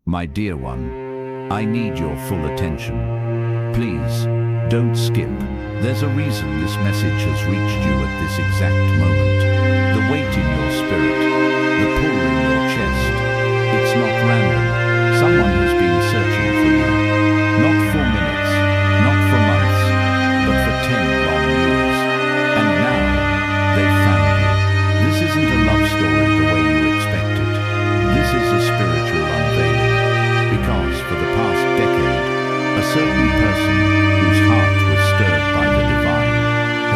My dear one, I need your full attention. Please, don't skip. There's a reason this message has reached you at this exact moment. The weight in your spirit, the pull in your chest. It's not random. Someone has been searching for you. Not for minutes, not for months, but for 10 long years. And now, they've found you. This isn't a love story the way you expected. This is a spiritual unveiling. Because for the past decade, a certain person whose heart was stirred by the divine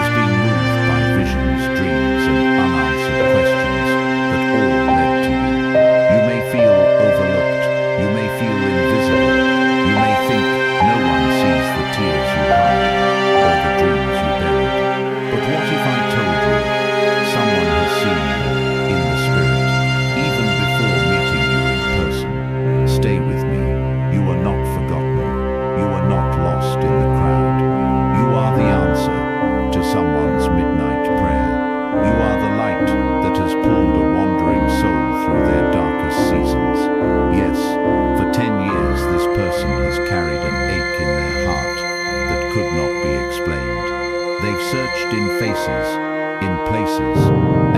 has been moved by visions, dreams, and unanswered questions that all led to you. You may feel overlooked. You may feel invisible. You may think no one sees the tears you hide or the dreams you buried. But what if I told you someone has seen you in the spirit, even before meeting you in person? Stay with me. You are not forgotten. You are not lost in the crowd. You are the answer to someone's midnight prayer. You are the light that has pulled a wandering soul through their darkest seasons. Yes, for 10 years this person has carried an ache in their heart that could not be explained. They've searched in faces, in places,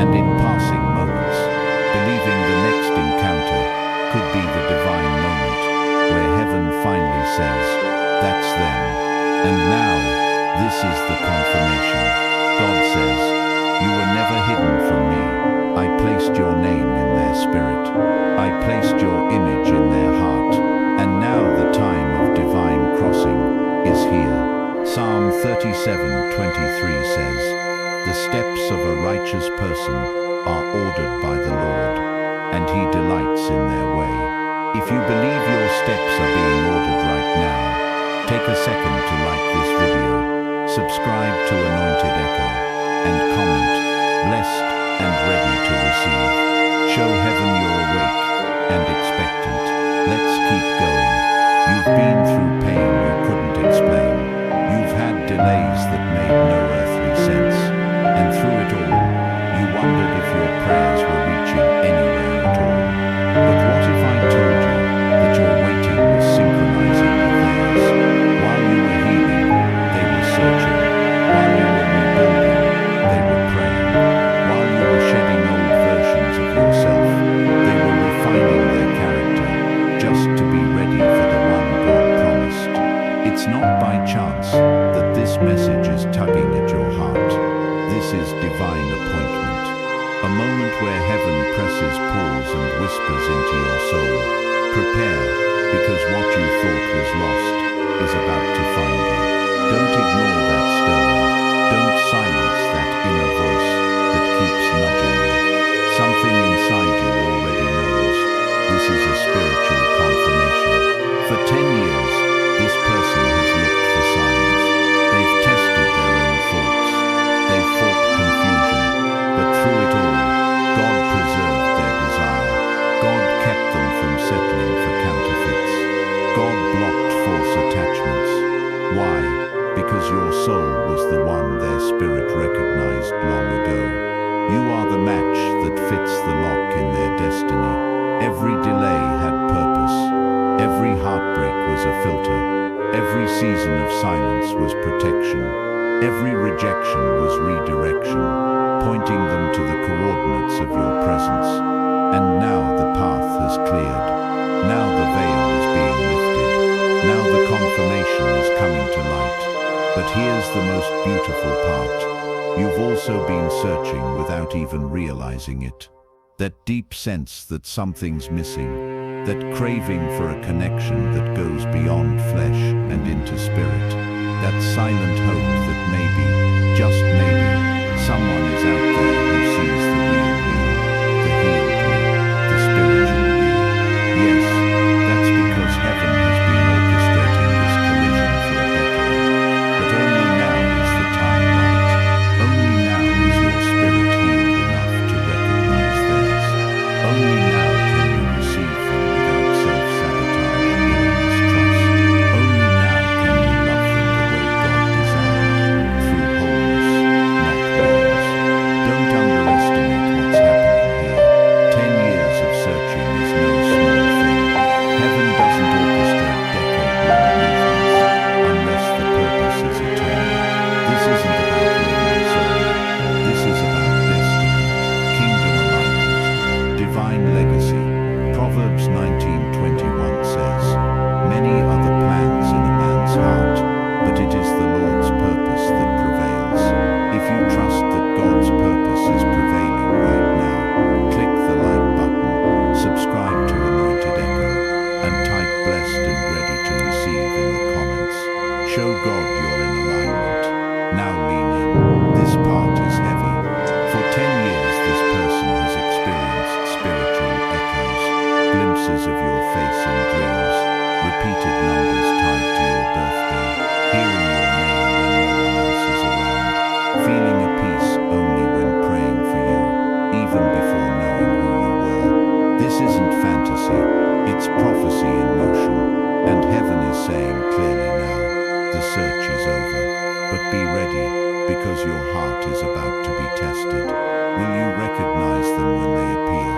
and in passing moments, believing the next encounter could be the divine moment where heaven finally says, "That's them." And now, this is the confirmation. God says, "You were never hidden from me. I placed your name in their spirit. I placed your image in their heart. And now the time of divine crossing is here." Psalm 37:23 says, "The steps of a righteous person are ordered by the Lord, and he delights in their way." If you believe your steps are being ordered right now, take a second to like this video, subscribe to Anointed Echo, and comment, "Blessed and ready to receive." Show heaven you're awake and expectant. Let's keep going. You've been through pain you couldn't explain. You've had delays that made no earthly sense. And through it all, you wondered if your prayers were reaching anywhere at all. But what if I told you that your waiting was synchronizing with theirs? While you were healing, they were searching. While you were rebuilding, they were praying. While you were shedding old versions of yourself, they were refining their character, just to be ready for the one God promised. It's not by chance that this message is tugging at your heart. This is divine appointment. A moment where heaven presses pause and whispers into your soul. Prepare, because what you thought was lost is about to find you. Don't ignore that stirring. Don't silence that inner voice that keeps nudging you. Something inside you already knows. This is a spiritual confirmation. For 10 years, this person has looked for signs. They've tested their own thoughts. They've fought confusion. But through it all, God preserved their desire. God kept them from settling for counterfeits. God blocked false attachments. Why? Because your soul was the one their spirit recognized long ago. You are the match that fits the lock in their destiny. Every delay had purpose. Every heartbreak was a filter. Every season of silence was protection. Every rejection was redirection, pointing them to the coordinates of your presence. And now the path has cleared. Now the veil is being lifted. Now the confirmation is coming to light. But here's the most beautiful part. You've also been searching without even realizing it. That deep sense that something's missing. That craving for a connection that goes beyond flesh and into spirit. That silent hope that maybe, just maybe, someone is out there who sees the real you, the healed you, the spiritual you. Yes, that's because heaven has been orchestrating this collision for a decade. But only now is the time right. Only now is your spirit healed enough to recognize theirs. Only now can you receive them without self-sabotage or mistrust. Only now can you love them the way God designed, through wholeness, not wounds. Don't saying clearly now, the search is over. But be ready, because your heart is about to be tested. Will you recognize them when they appear?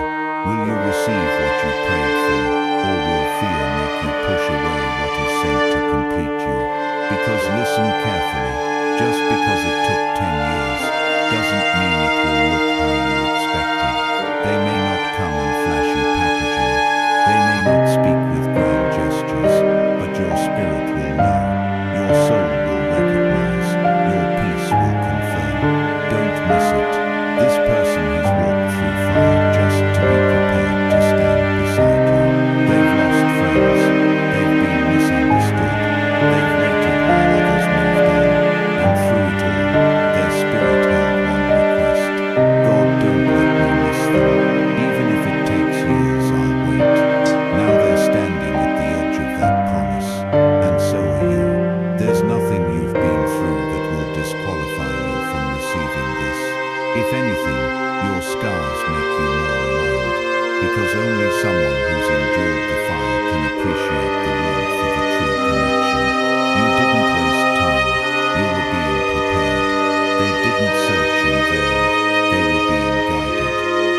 Will you receive what you prayed for? Or will fear make you push away what is sent to complete you? Because listen carefully, just because it took 10 years, doesn't mean it will look how you expected. They may not come in flashy packaging. They may not speak with grand gestures, but your spirit will know. Your soul will recognize. Your peace will confirm. Don't miss it. This person has walked through fire just to be prepared to stand beside you. They've lost friends. They've been misunderstood. They've waited while others moved on. And through it all, their spirit held one request. God, don't let me miss them. Even if it takes years, I'll wait. Now they're standing at the edge of that promise. And so are you. There's nothing you've been through that will disqualify you from receiving this. If anything, your scars make you more aligned. Because only someone who's endured the fire can appreciate the warmth of a true connection. You didn't waste time. You were being prepared. They didn't search in vain. They were being guided.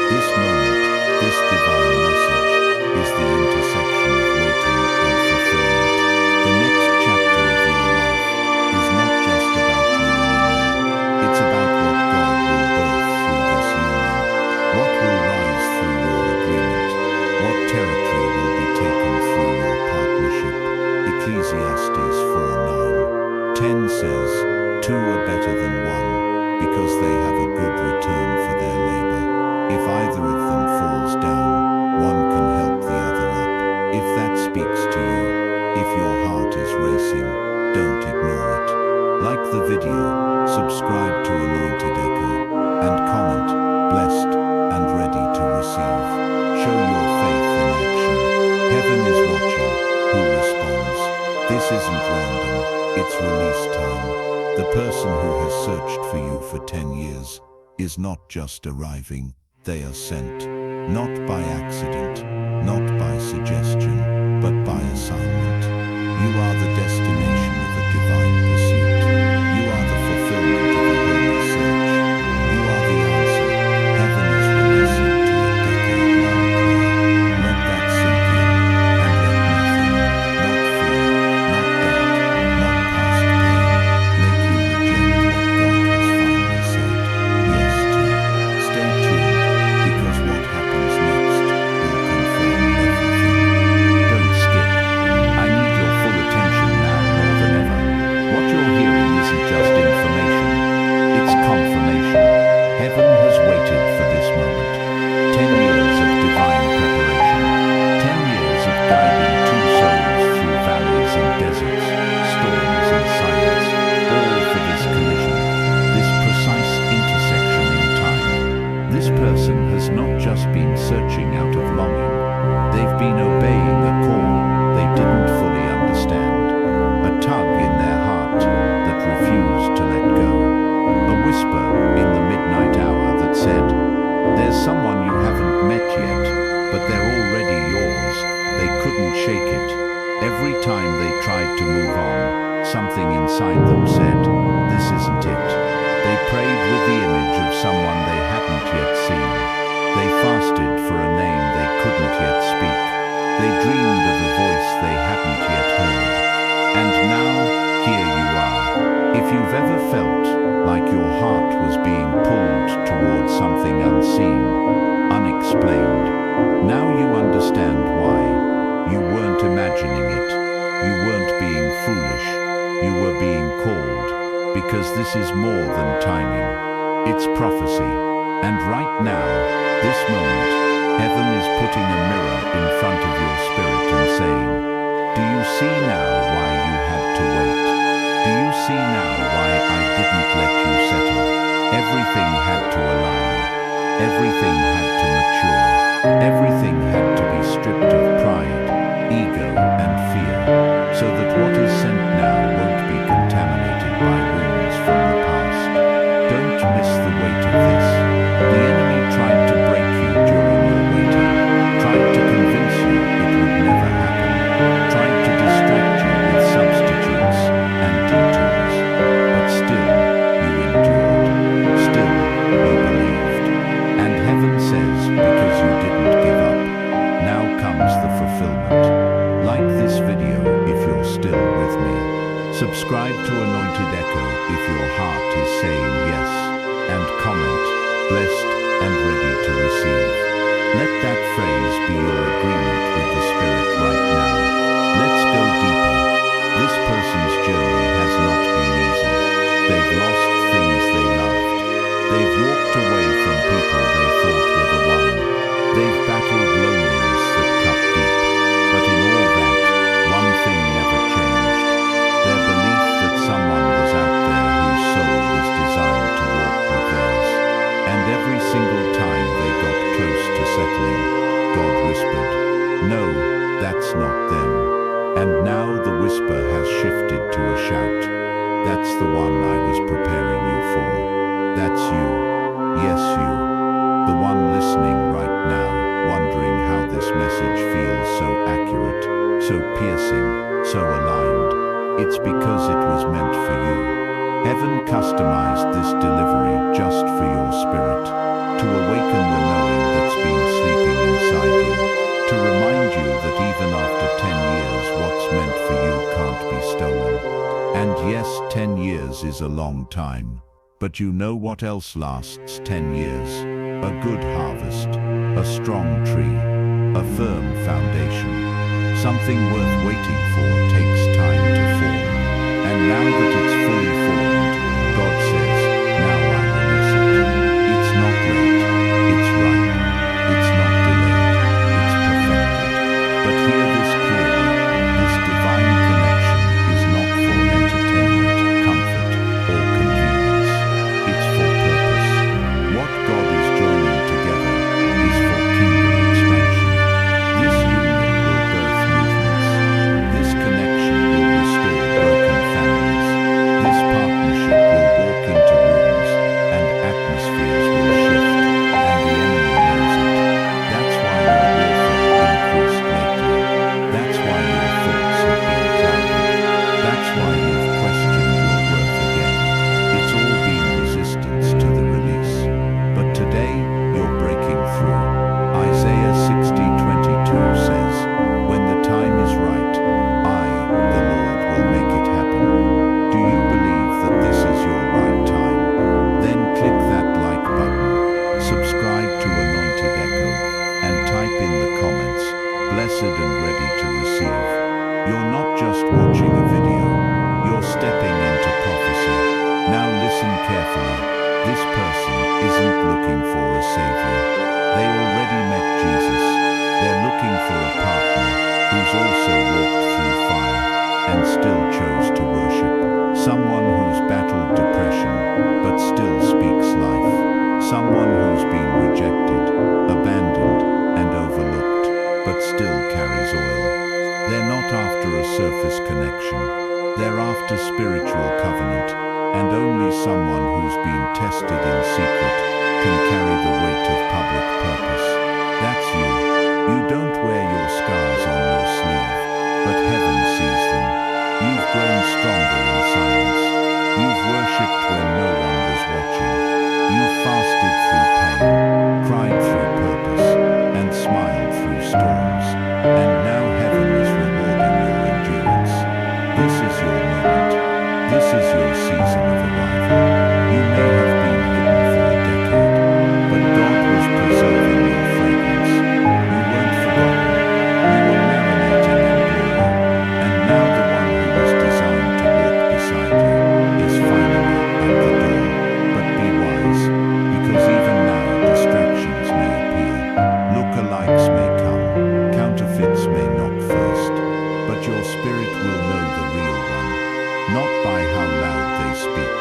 This moment, this divine message, is the intersection of waiting and fulfillment. The next chapter of your life is not just about you anymore. It's about what God will birth through this union. What will rise through your agreement? What territory will be taken through your partnership? Ecclesiastes 4:9. 10 says, "Two are better than one, because they have a good return for their labor. If either of them falls down, one can help the other up." If that speaks to you, if your heart is racing, don't ignore it. Like the video, subscribe to Anointed Echo, and comment, blessed and ready to receive. Show your faith in action. Heaven is watching. Who responds? This isn't random, it's release time. The person who has searched for you for 10 years is not just arriving, they are sent. Not by accident, not by suggestion, but by assignment. You are the destination of a divine pursuit. You are the fulfillment of a holy search. You are the answer. Heaven is releasing to a decade-long prayer. Let that sink in, and let nothing, not fear, not doubt, not past pain, make you reject what God has finally said yes to. Stay tuned, because what happens next will confirm everything. Don't skip. I need your full attention now more than ever. What you're hearing isn't just information, it's confirmation. Heaven has waited for this moment. 10 years of divine preparation. 10 years of guiding two souls through valleys and deserts, storms and silence, all for this collision, this precise intersection in time. This person has not just been searching out of longing, they've been obeying a call they didn't fully understand, a tug in their heart that refused to let go, a whisper in the midnight hour that said, "There's someone you haven't met yet, but they're already yours." They couldn't shake it. Every time they tried to move on, something inside them said, "This isn't it." They prayed with the image of someone they hadn't yet seen. They fasted for a name they couldn't yet speak. They dreamed of a voice they hadn't yet heard. And now, here you are. If you've ever felt like your heart was being pulled towards something unseen, unexplained, now you understand why. You weren't imagining it. You weren't being foolish. You were being called, because this is more than timing. It's prophecy. And right now, this moment, heaven is putting a mirror in front of your spirit and saying, "Do you see now why you had to wait? Do you see now why I didn't let you settle? Everything had to align. Everything had to mature. Everything had to be stripped of pride, ego, and fear, so that what is sent now won't be contaminated by wounds from the past." Don't miss the weight of this. The enemy tried to break you during your waiting, tried to convince you it would never happen, tried to distract you with Subscribe to Anointed Echo if your heart is saying yes, and comment, blessed and ready to receive. Let that phrase be your agreement with the Spirit right now. Let's go deeper. This person's journey has not been easy. They've lost things they loved. They've walked away from people they thought were the one. They've battled loneliness that cut deep. But in all that, one thing never changed. Their belief that someone was out there whose soul was designed to walk with theirs. And every single time they got close to settling, God whispered, "No, that's not them." And now the whisper has shifted to a shout. "That's the one I was preparing you for. That's you. Yes, you. The one listening right now, wondering how this message feels so accurate, so piercing, so aligned. It's because it was meant for you. Heaven customized this delivery just for your spirit, to awaken the knowing that's been sleeping inside you, to remind you that even after 10 years, what's meant for you can't be stolen. And yes, 10 years is a long time. But you know what else lasts 10 years? A good harvest, a strong tree, a firm foundation. Something worth waiting for takes time to form. And now that it's fully formed, God says, now I release it. It's not late, it's right. It's not delayed, it's perfected. But hear this clearly, this divine connection is not for entertainment, comfort, or convenience. It's for purpose. What God is joining together is for kingdom expansion. This union will birth movements. This connection will restore broken families. This partnership will walk into rooms, and atmospheres will shift, and the enemy knows it. That's why your warfare increased lately. That's why your thoughts have been clouded. That's why you've questioned your worth again. It's all been resistance to the release. But today, you're breaking through. Isaiah 60:22 says, "When the time is right, I, the Lord, will make it happen." Do you believe that this is your right time? Then click that like button, subscribe to Anointed Echo, and type in the comments, blessed and ready to receive. You're not just watching a video, you're stepping into prophecy. Now listen carefully. This person isn't looking for a savior. They already met Jesus. They're looking for a partner who's also walked through fire and still chose to worship. Someone who's battled depression but still speaks life. Someone who's been rejected, abandoned, and overlooked, but still carries oil. They're not after a surface connection. They're after spiritual covenant, and only someone who's been tested in secret can carry the weight of public purpose. That's you. You don't wear your scars on your sleeve, but heaven sees them. You've grown stronger in silence. You've worshipped when no one was watching. You've fasted through pain, cried through purpose, and smiled through storms. And now heaven is rewarding your endurance. This is your moment. This is your season of arrival. You may have been hidden for a decade, but God was preserving your fragrance. You weren't forgotten. You were marinating in glory. And now the one who was designed to walk beside you is finally at the door. But be wise, because even now distractions may appear. Lookalikes may come. Counterfeits may knock first. But your spirit will know the real one. Not by how loud they speak,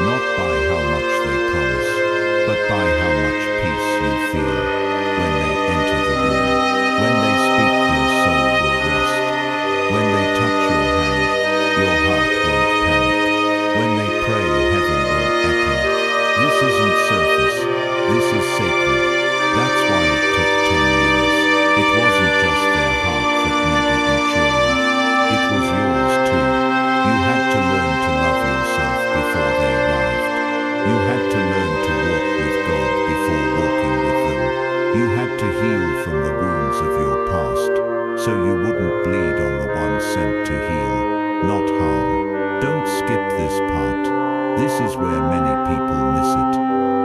not by how much they promise, but by how much peace you feel when they enter the room. When they speak, your soul will rest. When they touch your hand, your heart won't panic. When they pray, heaven will echo. This isn't surface, this is sacred. That's why it took 10 years. It wasn't just their heart that needed maturing. It was yours too. You had to learn to love yourself before they arrived. You had to learn to walk with God before walking with them. You had to heal from the wounds of your past, so you wouldn't bleed on the one sent to heal, not harm. Don't skip this part. This is where many people miss it.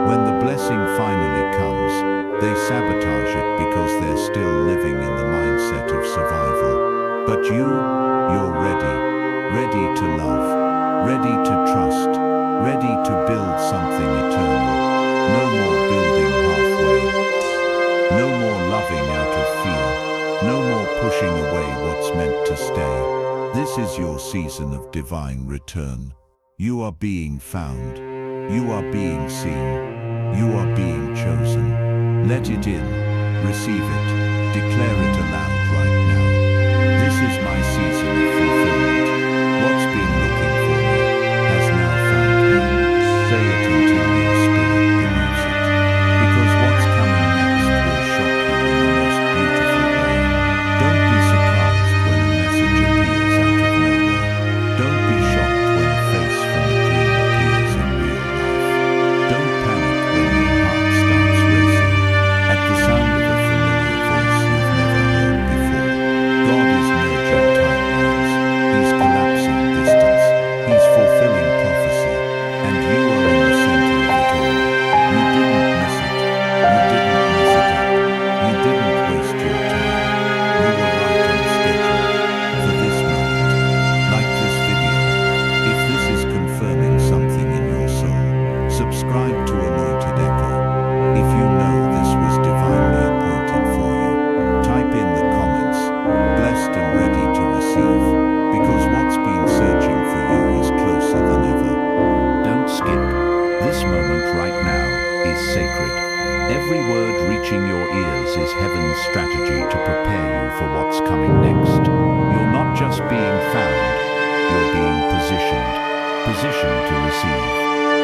When the blessing finally comes, they sabotage it because they're still living in the mindset of survival. But you're ready. Ready to love. Ready to trust. Ready to build something eternal. No more building halfway. No more loving out of fear. No more pushing away what's meant to stay. This is your season of divine return. You are being found. You are being seen. You are being chosen. Let it in. Receive it. Declare it aloud right now. This is my season of fulfillment. What's been looking for me has now found me. Say it until your spirit believes it. Because what's coming next will shock you in the most beautiful way. Don't be surprised when a message appears out of nowhere. Don't be shocked when a face from a dream appears in real life. Don't panic when your heart starts racing at the sound of a familiar voice you've never heard before. God is merging timelines. He's collapsing distance. He's fulfilling prophecy. And you are in the center of it all. You didn't miss it. You didn't mess it up. You didn't waste your time. You were right on schedule for this moment. Like this video. If this is confirming something in your soul, subscribe to Anointed Echo. If you know this was divinely appointed for you, type in the comments, blessed and ready to receive, because what's been searching for you is closer than ever. Don't skip. This moment right now is sacred. Every word reaching your ears is heaven's strategy to prepare you for what's coming next. You're not just being found, you're being positioned. Positioned to receive,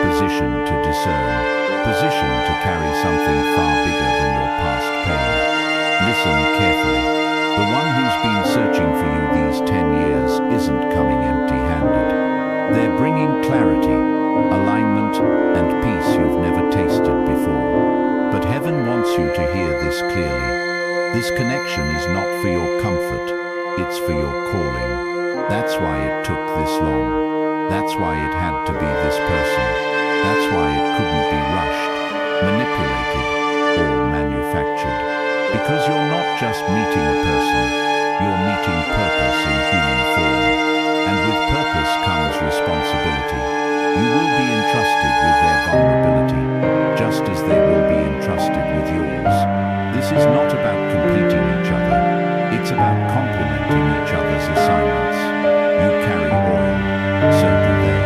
positioned to discern, positioned to carry something far bigger than your past pain. Listen carefully. The one who's been searching for you these 10 years isn't coming empty-handed. They're bringing clarity, alignment, and peace you've never tasted before. But heaven wants you to hear this clearly. This connection is not for your comfort, it's for your calling. That's why it took this long. That's why it had to be this person. That's why it couldn't be rushed, manipulated, or manufactured. Because you're not just meeting a person, you're meeting purpose in human form. And with purpose comes responsibility. You will be entrusted with their vulnerability, just as they will be entrusted with yours. This is not about completing each other, it's about complementing each other's assignments. You carry oil, so do they.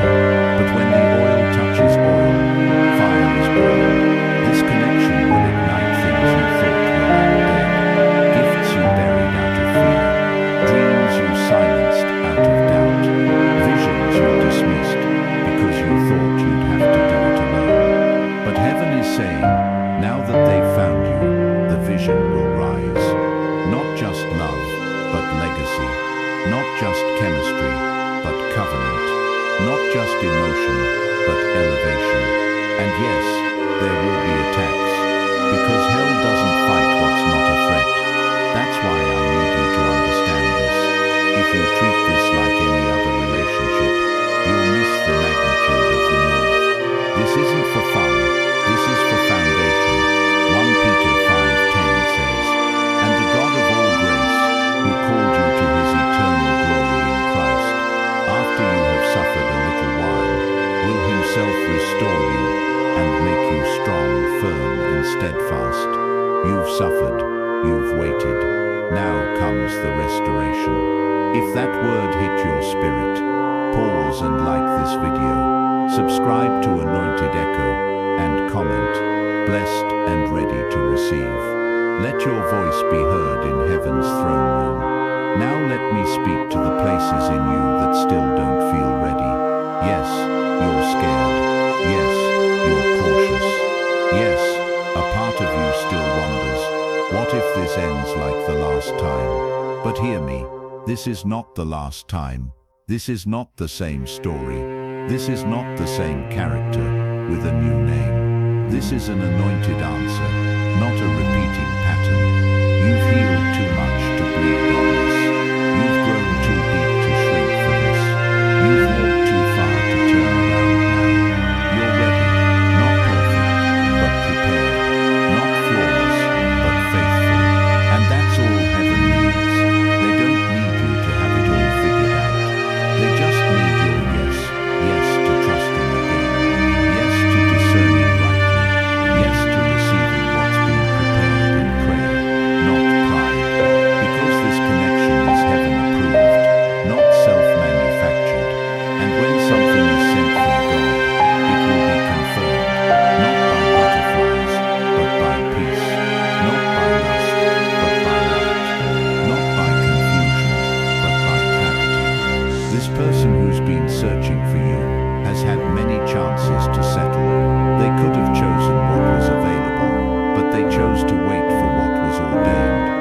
But when the oil touches oil, fire is born. This connection will ignite things you thought were long dead, gifts you buried out of fear, dreams you silenced out of doubt, visions you dismissed because you thought you'd have to do it alone. But heaven is saying, now that they've found you, the vision will rise. Not just love, but legacy. Not just chemistry, but covenant. Not just emotion, but elevation. And yes, there will be attacks, because hell doesn't fight what's not a threat. That's why I need you to understand this. If you treat this like any other relationship, you'll miss the magnitude of the move. This isn't for fun, this is for foundation. 1 Peter 5:10 says, "And the God of all grace, who called you to his eternal glory in Christ, after you have suffered a little while, will himself restore you and make you strong, firm, and steadfast." You've suffered, you've waited. Now comes the restoration. If that word hit your spirit, pause and like this video, subscribe to Anointed Echo, and comment, blessed and ready to receive. Let your voice be heard in heaven's throne room. Now let me speak to the places in you that still don't feel ready. Yes, you're scared. Yes, you're cautious. Yes, a part of you still wonders, what if this ends like the last time? But hear me, this is not the last time. This is not the same story. This is not the same character with a new name. This is an anointed answer, not a repeating pattern. You've healed too much to bleed on this. You've grown too deep to shrink for this. You've walked too chances to settle. They could have chosen what was available, but they chose to wait for what was ordained.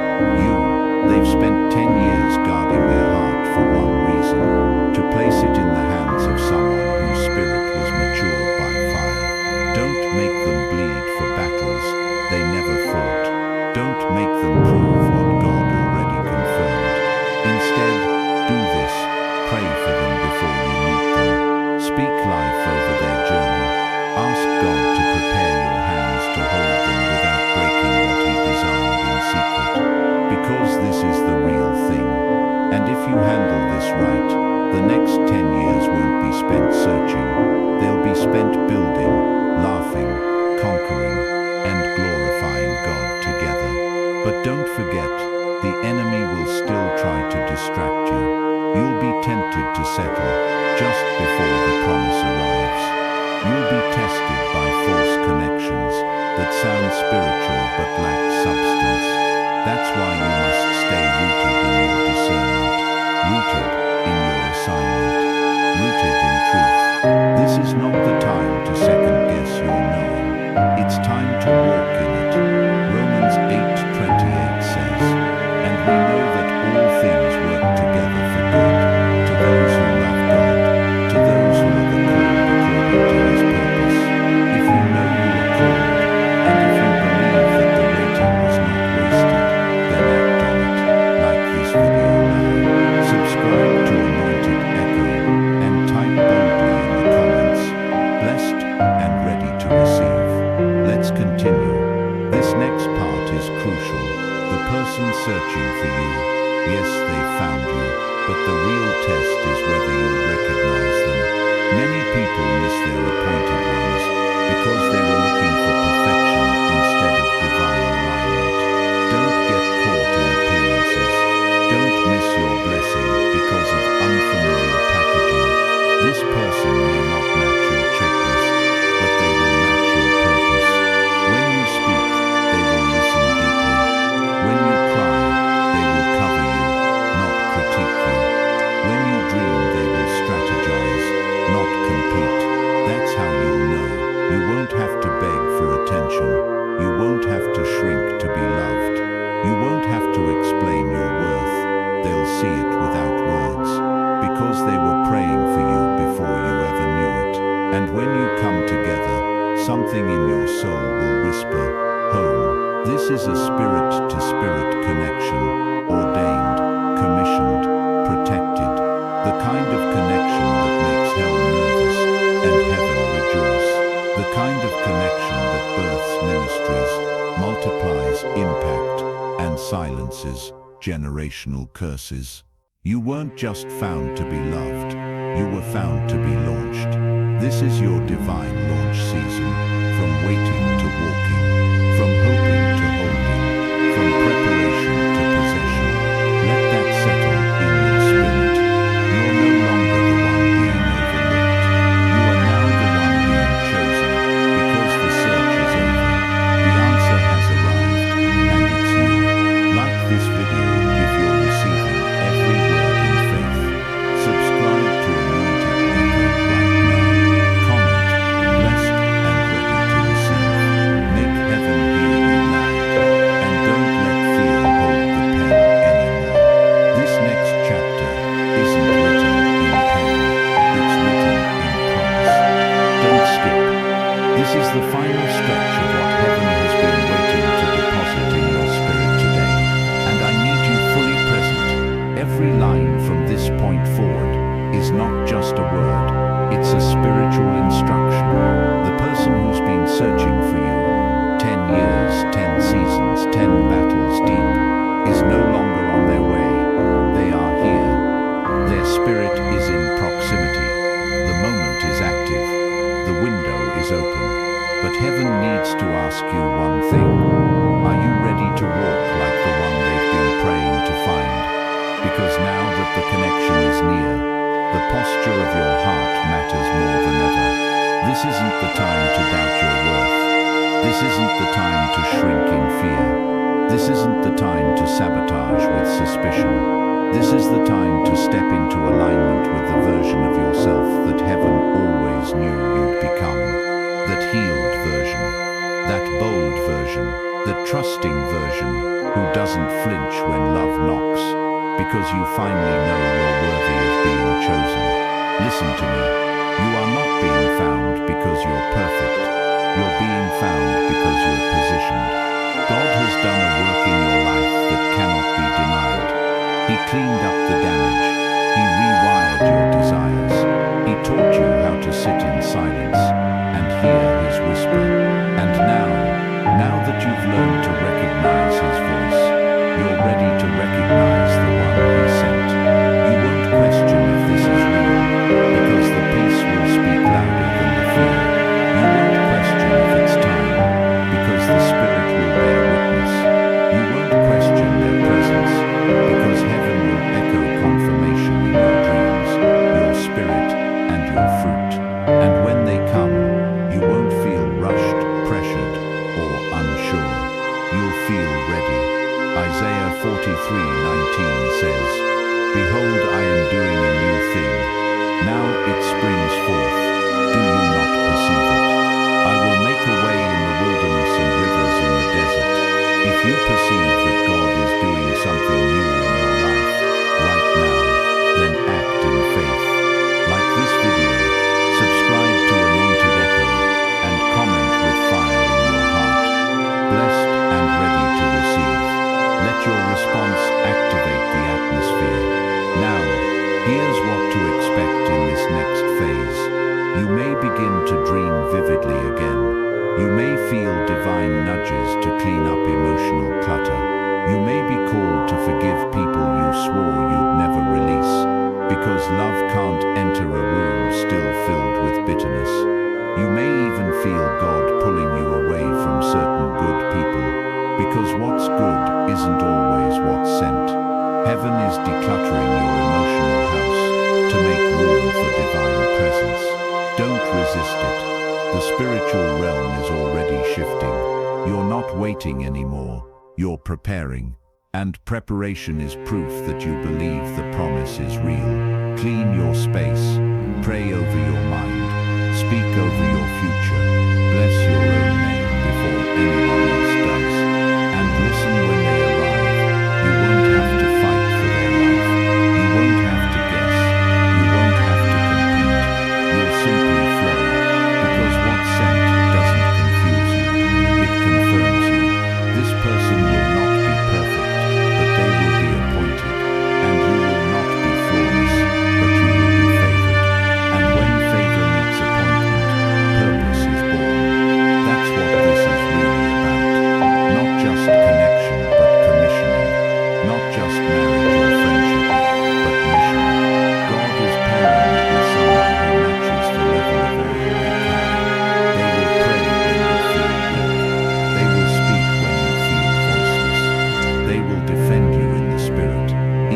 They've spent 10 years guarding their heart for one reason: to place it in the hands of someone whose spirit was matured by fire. Don't make them bleed for battles they never fought. Don't make them prove what God already confirmed. Instead, do this: pray for them before you meet them. Speak life over their journey. Ask God to prepare your hands to hold them without breaking what He designed in secret. Because this is the real thing. And if you handle this right, the next 10 years won't be spent searching. They'll be spent building, laughing, conquering, and glorifying God together. But don't forget, the enemy will still try to distract you. You'll be tempted to settle just before the promise arrives. You'll be tested by false connections that sound spiritual but lack substance. That's why you must stay rooted in your discernment, rooted in your assignment, rooted in truth. This is not the time to second-guess your knowing. It's time to walk in it. Romans 8:28 says, "And we know that all things work together for good, to those who love God, to those who are the called according to His purpose." If you know you are called, and if you believe that the waiting was not wasted, then act on it, like this video now. Subscribe to Anointed Echo, and type boldly in the comments, "Blessed and ready to receive." Let's continue. This next part is crucial. The person searching for you, yes, they found you, but the real test is whether you'll recognize them. Many people miss their appointed ones because they were looking for perfection instead of divine alignment. Don't get caught in appearances. Don't miss your blessing because of unfamiliar packaging. This person may not match your checklist, but they will match your purpose. When you speak, they will listen deeply. When you cry, they will cover you, not critique you. When you dream, they will strategize, not compete. That's how you'll know. You won't have to beg for attention. You won't have to shrink to be loved. You won't have to explain your worth. They'll see it without words, because they were praying for you before you ever knew it. And when you come together, something in your soul will whisper, "Home." This is a spirit-to-spirit connection, ordained, commissioned, protected, the kind of connection that makes hell nervous and heaven rejoice, the kind of connection that births ministries, multiplies impact, and silences generational curses. You weren't just found to be loved, you were found to be launched. This is your divine launch season, from waiting to walking, from hoping to holding, from preparation to possession. Let that settle in your spirit. You're no longer the one being overlooked. You are now the one being chosen, because the search is over. The answer has arrived, and it's you. Like this video if you're receiving every word in faith. Subscribe to Anointed Echo right now. Comment, "Blessed and ready to receive." Make heaven hear you loud, and don't let fear hold the pen anymore. This next chapter isn't written in pen, it's written in promise. Don't skip. This is the final stretch of what heaven has been waiting to deposit in your spirit today, and I need you fully present. Every line from this point forward is not just a word, it's a spiritual instruction. The person who's been searching for you, 10 years, 10 seasons, 10 battles deep, is no longer on their way. They are here. Their spirit is in proximity. The moment is active. The window is open. But heaven needs to ask you one thing. Are you ready to walk like the one they've been praying to find? Because now that the connection is near, the posture of your heart matters more than ever. This isn't the time to doubt your worth. This isn't the time to shrink in fear. This isn't the time to sabotage with suspicion. This is the time to step into alignment with the version of yourself that heaven always knew you'd become. because you finally know you're worthy of being chosen. Listen to me. You are not being found because you're perfect. You're being found because you're positioned. God has done a work in your life that cannot be denied. He cleaned up the damage. He rewired your desires. He taught you how to sit in silence and hear His whisper. And now that you've learned to recognize His voice, you're ready to recognize the one He sent. You won't question if this is real, because the peace will speak louder than the fear. You won't question if it's time, because the Spirit will bear witness. You won't question their presence, because heaven will echo confirmation in your dreams, your spirit, and your fruit. And when they come, you won't feel rushed, pressured, or unsure. You'll feel ready. Isaiah 43:19 says, "Behold, I am doing a new thing. Now it springs forth. Do you not perceive it? I will make a way in the wilderness and rivers in the desert." If you perceive that God is doing something new in your life right now, then act in faith. Like this video, subscribe to Anointed Echo, and comment with fire in your heart. Blessed and ready to receive. Let your response activate the atmosphere. Now, here's what to expect in this next phase. You may begin to dream vividly again. You may feel divine nudges to clean up emotional clutter. You may be called to forgive people you swore you'd never release, because love can't enter a room still filled with bitterness. You may even feel God pulling you away from certain good people, because what's good isn't always what's sent. Heaven is decluttering your emotional house to make room for divine presence. Don't resist it. The spiritual realm is already shifting. You're not waiting anymore. You're preparing. And preparation is proof that you believe the promise is real. Clean your space. Pray over your mind. Speak over your future. Bless your own name before anyone else does. And listen when they arrive. You won't have to fight for their life. You won't have to guess. You won't have to compete. You'll simply flow. Because what's sent doesn't confuse you. It confirms you. This person will not be perfect, but they will be appointed. And you will not be flawless, but you will be favored. And when favor meets appointment, purpose is born. That's what this is really about. Not just connection, but commissioning. Not just marriage or friendship, but mission. God is pairing you with someone who matches the level of oil you carry. They will pray when you feel weak. They will speak when you feel voiceless. They will defend you in the spirit,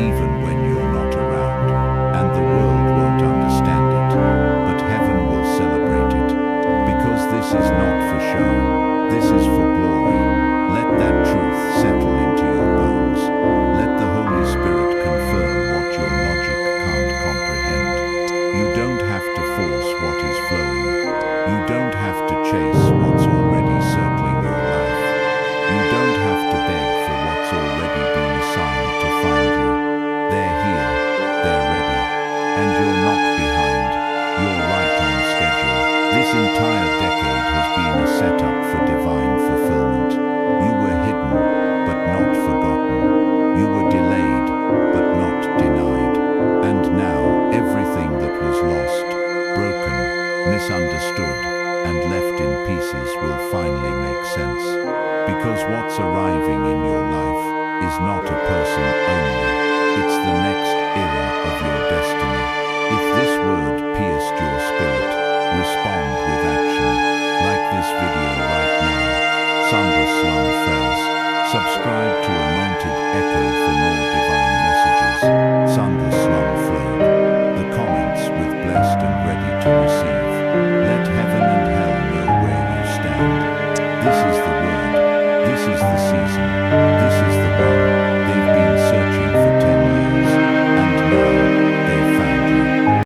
even when you're not around. And the world won't understand it, but heaven will celebrate it. Because this is not for show, this is for glory. Let that truth settle into your bones. Let the Holy Spirit confirm what your logic can't comprehend. You don't have to force what is flowing. You don't have to chase what's already circling your life. You don't have to beg for what's already been assigned to find you. They're here, they're ready, and you're not behind. You're right on schedule. This entire decade has been a setup for divine fulfillment. You were hidden, but not forgotten. You were delayed, but not denied. And now, everything that was lost, broken, misunderstood, and left in pieces will finally make sense. Because what's arriving in your life is not a person only. It's the next era